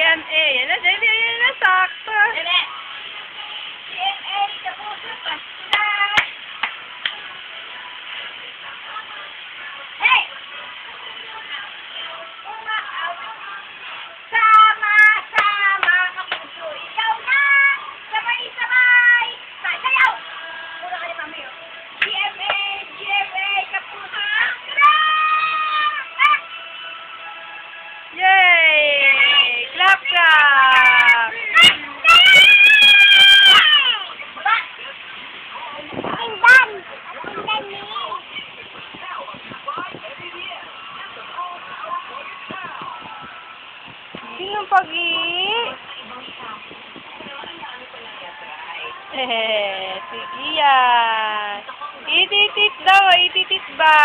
GMA. Yan na, yan na, sakto. GMA, kapuso pa. Hey! Sama-sama kapuso, ikaw na! Sabay-sabay! Sayaw! Muna ka ni Mami, oh. GMA, GMA, kapuso. Yay! Clap, clap! Sino pagi? Sige yan. Ititit daw, ititit ba?